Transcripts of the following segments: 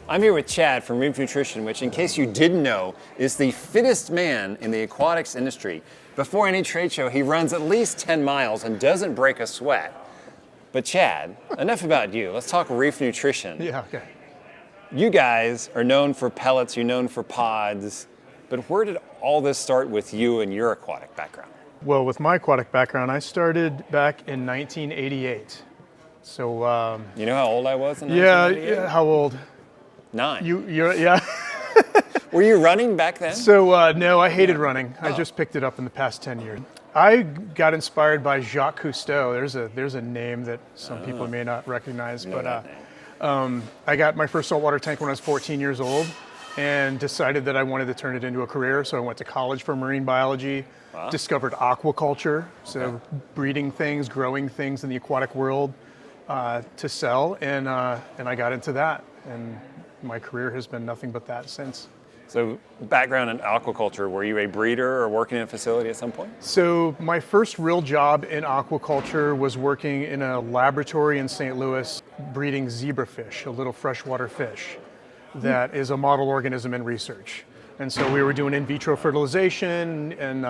I'm here with Chad from Reef Nutrition, which, in case you didn't know, is the fittest man in the aquatics industry. Before any trade show, he runs at least 10 miles and doesn't break a sweat. But Chad, enough about you. Let's talk Reef Nutrition. Yeah, okay. You guys are known for pellets, you're known for pods, but where did all this start with you and your aquatic background? Well, with my aquatic background, I started back in 1988. So, You know how old I was in yeah, 1988? how old? 9. Yeah. Were you running back then? So, no, I hated running. I just picked it up in the past 10 years. I got inspired by Jacques Cousteau. There's a name that some people may not recognize, but I got my first saltwater tank when I was 14 years old and decided that I wanted to turn it into a career. So I went to college for marine biology, discovered aquaculture, so breeding things, growing things in the aquatic world to sell, and I got into that. And my career has been nothing but that since. So background in aquaculture, were you a breeder or working in a facility at some point? So my first real job in aquaculture was working in a laboratory in St. Louis breeding zebrafish, a little freshwater fish that is a model organism in research. And so we were doing in vitro fertilization and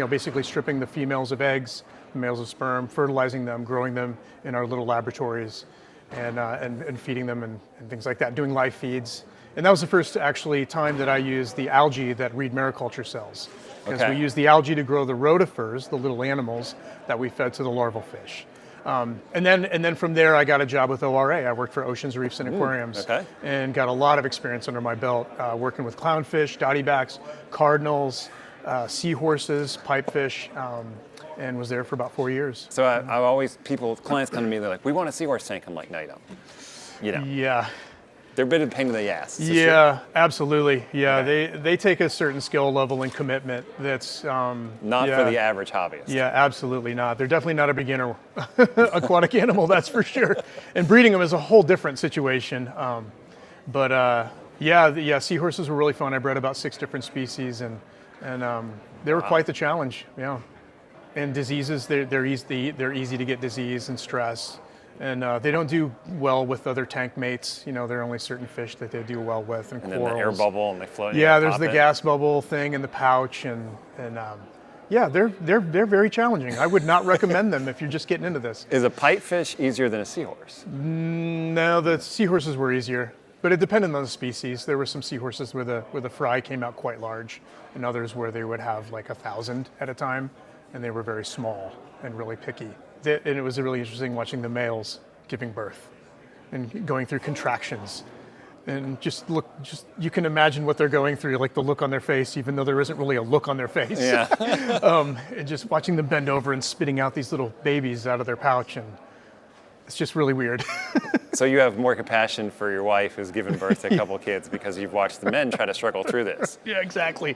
basically stripping the females of eggs, the males of sperm, fertilizing them, growing them in our little laboratories and feeding them and things like that, doing live feeds. And that was the first actually time that I used the algae that reed mariculture sells. Because we used the algae to grow the rotifers, the little animals that we fed to the larval fish. And then from there I got a job with ORA. I worked for Oceans, Reefs, and Aquariums and got a lot of experience under my belt working with clownfish, dottybacks, cardinals, seahorses, pipefish, and was there for about 4 years. So I always, clients come to me, they're like, we want a seahorse tank. I'm like, no, you don't. You know. Yeah. They're a bit of a pain in the ass. Yeah, absolutely. Yeah, they take a certain skill level and commitment that's not for the average hobbyist. Yeah, absolutely not. They're definitely not a beginner aquatic animal, that's for sure. And breeding them is a whole different situation. Seahorses were really fun. I bred about 6 different species, and they were quite the challenge. Yeah, and diseases, they're easy to get disease and stress. And they don't do well with other tank mates. You know, there are only certain fish that they do well with, and corals. Then the air bubble, and they float. Yeah, there's the gas bubble thing in the pouch, and they're very challenging. I would not recommend them if you're just getting into this. Is a pipefish easier than a seahorse? No, the seahorses were easier, but it depended on the species. There were some seahorses where the fry came out quite large, and others where they would have like 1,000 at a time, and they were very small and really picky. And it was really interesting watching the males giving birth and going through contractions. And you can imagine what they're going through, like the look on their face, even though there isn't really a look on their face. Yeah. And just watching them bend over and spitting out these little babies out of their pouch, and it's just really weird. So you have more compassion for your wife who's given birth to a couple kids because you've watched the men try to struggle through this. Yeah, exactly.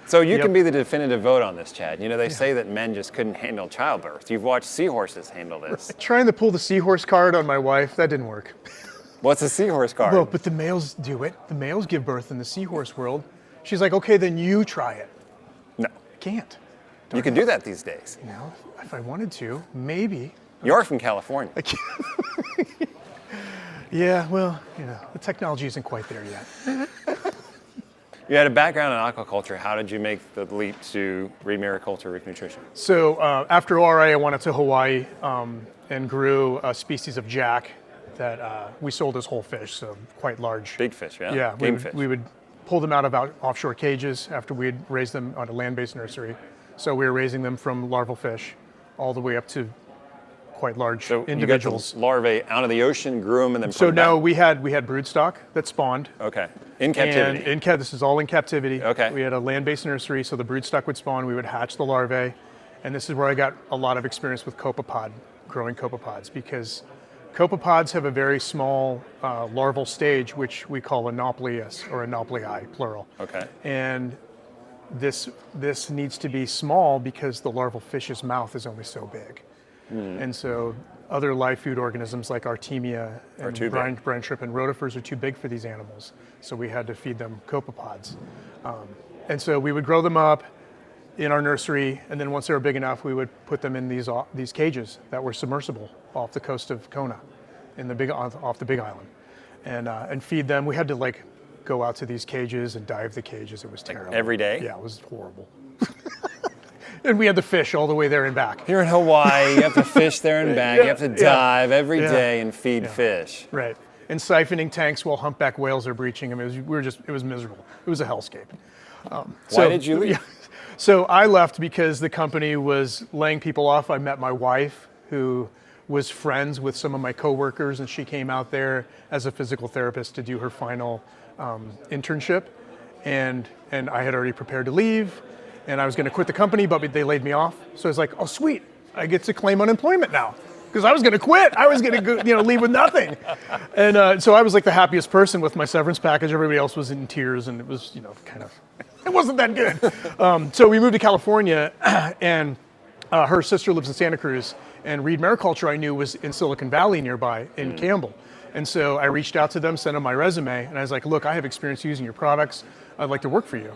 So you can be the definitive vote on this, Chad. You know, they say that men just couldn't handle childbirth. You've watched seahorses handle this. Trying to pull the seahorse card on my wife, that didn't work. What's a seahorse card? Well, but the males do it. The males give birth in the seahorse world. She's like, okay, then you try it. No. I can't. You can do that these days. You know, if I wanted to, maybe. You're from California. Yeah, well, the technology isn't quite there yet. You had a background in aquaculture. How did you make the leap to reed mariculture, Reef Nutrition? So after ORA, I went up to Hawaii and grew a species of jack that we sold as whole fish, so quite large. Big fish, yeah? Yeah, Game fish. We would pull them out of offshore cages after we'd raised them on a land-based nursery. So we were raising them from larval fish all the way up to quite large individuals. So you got the larvae out of the ocean, grew them, and then So no, we had broodstock that spawned. Okay, in captivity. And this is all in captivity. Okay. We had a land-based nursery, so the broodstock would spawn. We would hatch the larvae, and this is where I got a lot of experience with growing copepods, because copepods have a very small larval stage, which we call anopleus or anoplei, plural. Okay. And this needs to be small because the larval fish's mouth is only so big. And so other live food organisms like Artemia and brine shrimp and rotifers are too big for these animals. So we had to feed them copepods. And so we would grow them up in our nursery, and then once they were big enough, we would put them in these cages that were submersible off the coast of Kona, off the Big Island. and feed them. We had to like go out to these cages and dive the cages. It was terrible. Every day? Yeah, it was horrible. And we had to fish all the way there and back. Here in Hawaii, you have to fish there and back. You have to dive every day and feed fish. Right. And siphoning tanks while humpback whales are breaching. I mean, it was miserable. It was a hellscape. Why did you leave? Yeah. So I left because the company was laying people off. I met my wife, who was friends with some of my coworkers, and she came out there as a physical therapist to do her final internship. And I had already prepared to leave, and I was going to quit the company, but they laid me off. So I was like, oh, sweet, I get to claim unemployment now. Because I was going to quit. I was going to leave with nothing. And so I was like the happiest person with my severance package. Everybody else was in tears, and it was, it wasn't that good. So we moved to California, and her sister lives in Santa Cruz, and Reed Mariculture I knew was in Silicon Valley nearby in Campbell. And so I reached out to them, sent them my resume, and I was like, look, I have experience using your products. I'd like to work for you.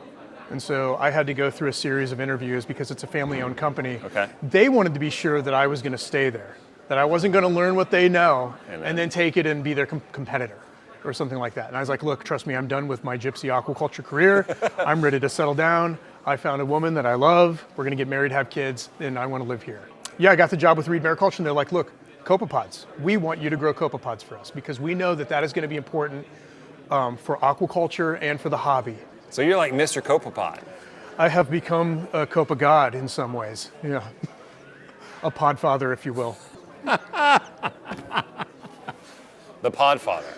And so I had to go through a series of interviews because it's a family-owned company. Okay. They wanted to be sure that I was going to stay there, that I wasn't going to learn what they know and then take it and be their competitor or something like that. And I was like, look, trust me, I'm done with my gypsy aquaculture career. I'm ready to settle down. I found a woman that I love. We're going to get married, have kids, and I want to live here. Yeah, I got the job with Reed Mariculture, and they're like, look, copepods. We want you to grow copepods for us because we know that that is going to be important for aquaculture and for the hobby. So you're like Mr. Copepod. I have become a copa god in some ways. Yeah, a pod father, if you will. The Podfather.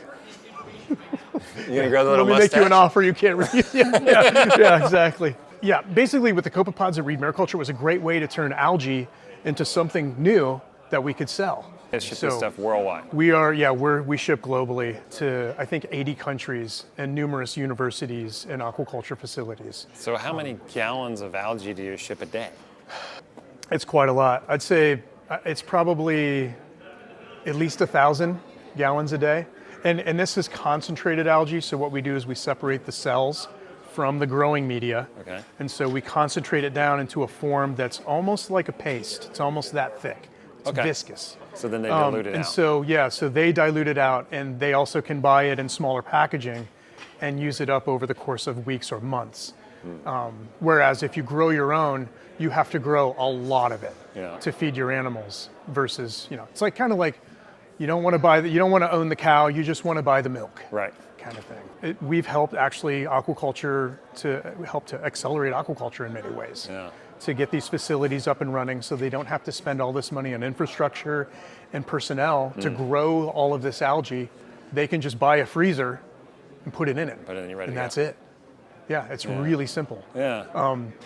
You gonna grow the little Let me mustache? make you an offer you can't refuse. Yeah, exactly. Yeah, basically with the copepods at Reed Mariculture, it was a great way to turn algae into something new that we could sell. It's just this stuff worldwide. We ship globally to, I think, 80 countries and numerous universities and aquaculture facilities. So how many gallons of algae do you ship a day? It's quite a lot. I'd say it's probably at least 1,000 gallons a day. And this is concentrated algae, so what we do is we separate the cells from the growing media. Okay. And so we concentrate it down into a form that's almost like a paste. It's almost that thick. It's viscous. So then they dilute it and out. So they dilute it out, and they also can buy it in smaller packaging and use it up over the course of weeks or months. Whereas if you grow your own, you have to grow a lot of it to feed your animals versus, it's like kind of like you don't want to own the cow, you just want to buy the milk. Right. Kind of thing. We've helped actually aquaculture to accelerate aquaculture in many ways. Yeah. To get these facilities up and running so they don't have to spend all this money on infrastructure and personnel to grow all of this algae. They can just buy a freezer and put it in it. Put it in, you're ready and to that's go. it. Yeah, it's really simple. Yeah.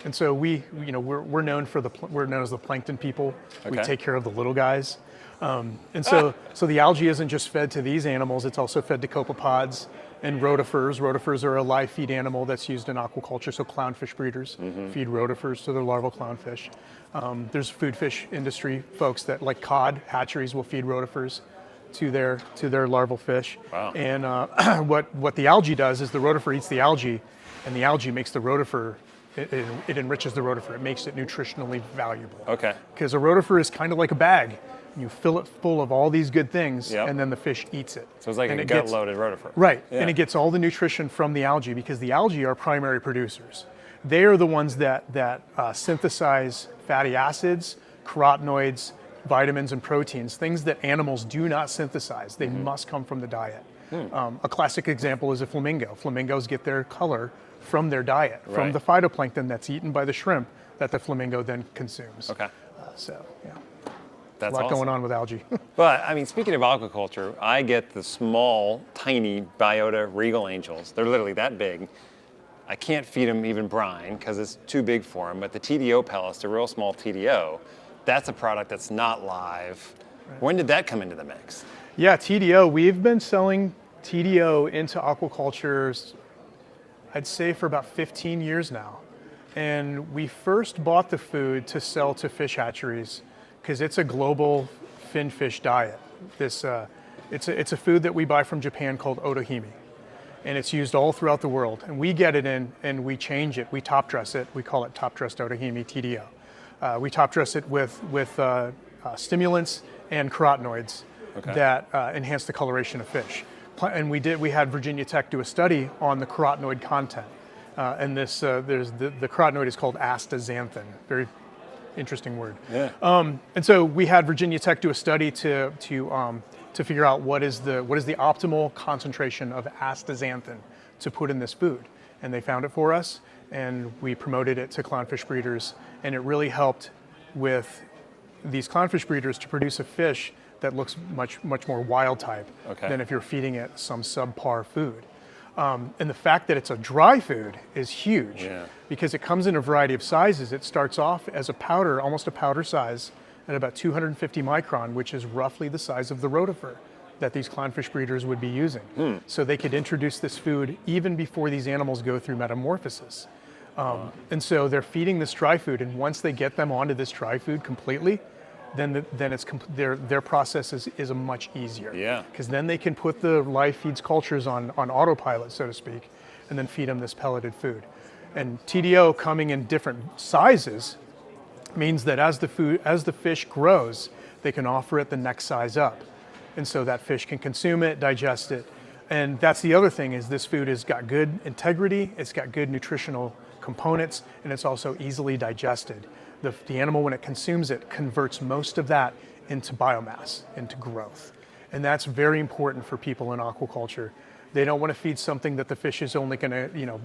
And so we're known we're known as the plankton people. Okay. We take care of the little guys. So the algae isn't just fed to these animals, it's also fed to copepods and rotifers. Rotifers are a live feed animal that's used in aquaculture, so clownfish breeders feed rotifers to their larval clownfish. There's food fish industry folks that like cod hatcheries will feed rotifers to their larval fish. Wow. And what the algae does is the rotifer eats the algae, and the algae makes the rotifer, it enriches the rotifer. It makes it nutritionally valuable. Okay. Because a rotifer is kind of like a bag. You fill it full of all these good things, and then the fish eats it. So it's like and a gut-loaded rotifer. Right, Yeah. and it gets all the nutrition from the algae because the algae are primary producers. They are the ones that synthesize fatty acids, carotenoids, vitamins, and proteins, things that animals do not synthesize. They must come from the diet. A classic example is a flamingo. Flamingos get their color from their diet, from the phytoplankton that's eaten by the shrimp that the flamingo then consumes. Okay. That's a lot awesome. going on with algae. But, I mean, speaking of aquaculture, I get the small, tiny Biota Regal Angels. They're literally that big. I can't feed them even brine because it's too big for them. But the TDO pellets, the real small TDO, that's a product that's not live. Right. When did that come into the mix? Yeah, TDO. We've been selling TDO into aquaculture, I'd say, for about 15 years now. And we first bought the food to sell to fish hatcheries because it's a global finfish diet. It's a food that we buy from Japan called otohime, and it's used all throughout the world. And we get it in and we change it. We top dress it. We call it top dressed otohime TDO. We top dress it with stimulants and carotenoids that enhance the coloration of fish. and we had Virginia Tech do a study on the carotenoid content. And this, the carotenoid is called astaxanthin. Very interesting word. Yeah. And so we had Virginia Tech do a study to figure out what is the optimal concentration of astaxanthin to put in this food. And they found it for us, and we promoted it to clownfish breeders, and it really helped with these clownfish breeders to produce a fish that looks much more wild type than if you're feeding it some subpar food. And the fact that it's a dry food is huge because it comes in a variety of sizes. It starts off as a powder, almost a powder size, at about 250 micron, which is roughly the size of the rotifer that these clownfish breeders would be using. So they could introduce this food even before these animals go through metamorphosis. And so they're feeding this dry food, and once they get them onto this dry food completely, then it's their process is a much easier. Yeah. Because then they can put the live feeds cultures on autopilot, so to speak, and then feed them this pelleted food. And TDO coming in different sizes means that as the fish grows, they can offer it the next size up. And so that fish can consume it, digest it. And that's the other thing, is this food has got good integrity, it's got good nutritional components, and it's also easily digested. The animal, when it consumes it, converts most of that into biomass, into growth. And that's very important for people in aquaculture. They don't want to feed something that the fish is only going to,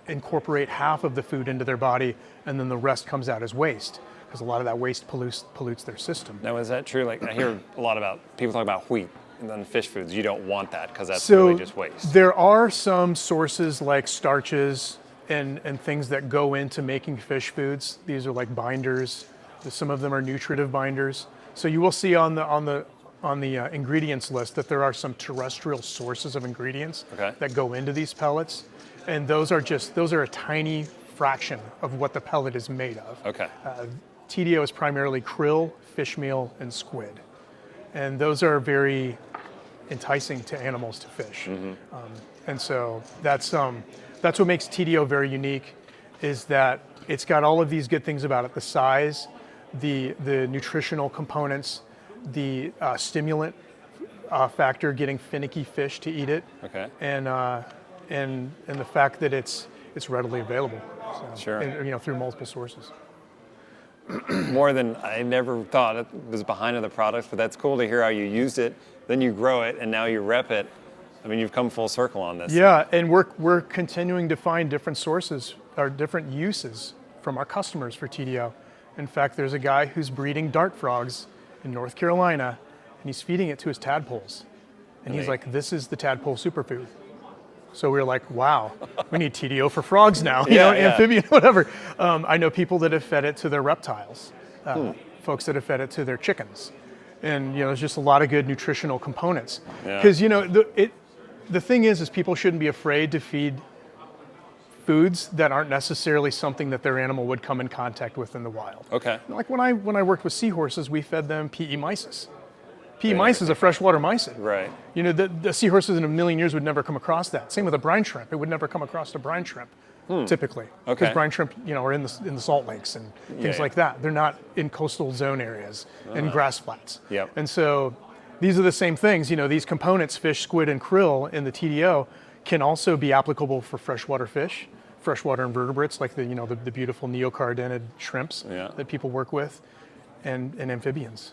incorporate half of the food into their body, and then the rest comes out as waste, because a lot of that waste pollutes their system. Now, is that true? Like, I hear a lot about people talk about wheat and then fish foods. You don't want that because that's really just waste. There are some sources like starches and things that go into making fish foods. These are like binders. Some of them are nutritive binders. So you will see on the ingredients list that there are some terrestrial sources of ingredients that go into these pellets, and those are a tiny fraction of what the pellet is made of. TDO is primarily krill, fish meal, and squid, and those are very enticing to animals to fish. And so that's what makes TDO very unique, is that it's got all of these good things about it: the size, the nutritional components, the stimulant factor, getting finicky fish to eat it, and the fact that it's readily available, and, through multiple sources. More than I never thought it was behind the product, but that's cool to hear how you used it, then you grow it, and now you rep it. I mean, you've come full circle on this. Yeah, and we're continuing to find different sources or different uses from our customers for TDO. In fact, there's a guy who's breeding dart frogs in North Carolina, and he's feeding it to his tadpoles. And he's like, this is the tadpole superfood. So we were like, wow, we need TDO for frogs now, amphibian, whatever. I know people that have fed it to their reptiles, folks that have fed it to their chickens. And, there's just a lot of good nutritional components. Because, the thing is people shouldn't be afraid to feed foods that aren't necessarily something that their animal would come in contact with in the wild. Like when I worked with seahorses, we fed them PE mysis. PE mysis is a freshwater mysid. Right. The seahorses in a million years would never come across that. Same with a brine shrimp. It would never come across a brine shrimp, typically. Because brine shrimp, are in the salt lakes and things like that. They're not in coastal zone areas and grass flats. And so these are the same things. These components, fish, squid, and krill in the TDO, can also be applicable for freshwater fish, freshwater invertebrates like the beautiful neocardenid shrimps that people work with, and amphibians.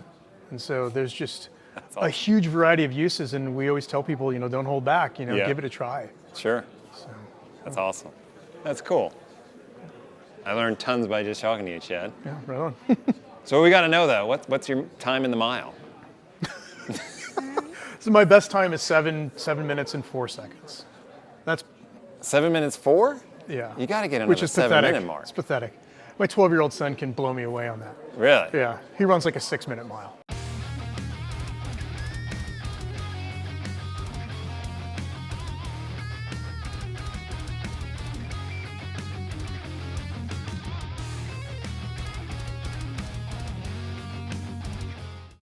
And so there's just a huge variety of uses, and we always tell people, don't hold back, give it a try. Sure. So, that's awesome. That's cool. I learned tons by just talking to you, Chad. Yeah, right on. So we got to know though, what's your time in the mile? So my best time is 7 minutes and 4 seconds. That's 7 minutes 4? Yeah. You got to get another 7-minute mark. It's pathetic. My 12-year-old son can blow me away on that. Really? Yeah. He runs like a 6-minute mile.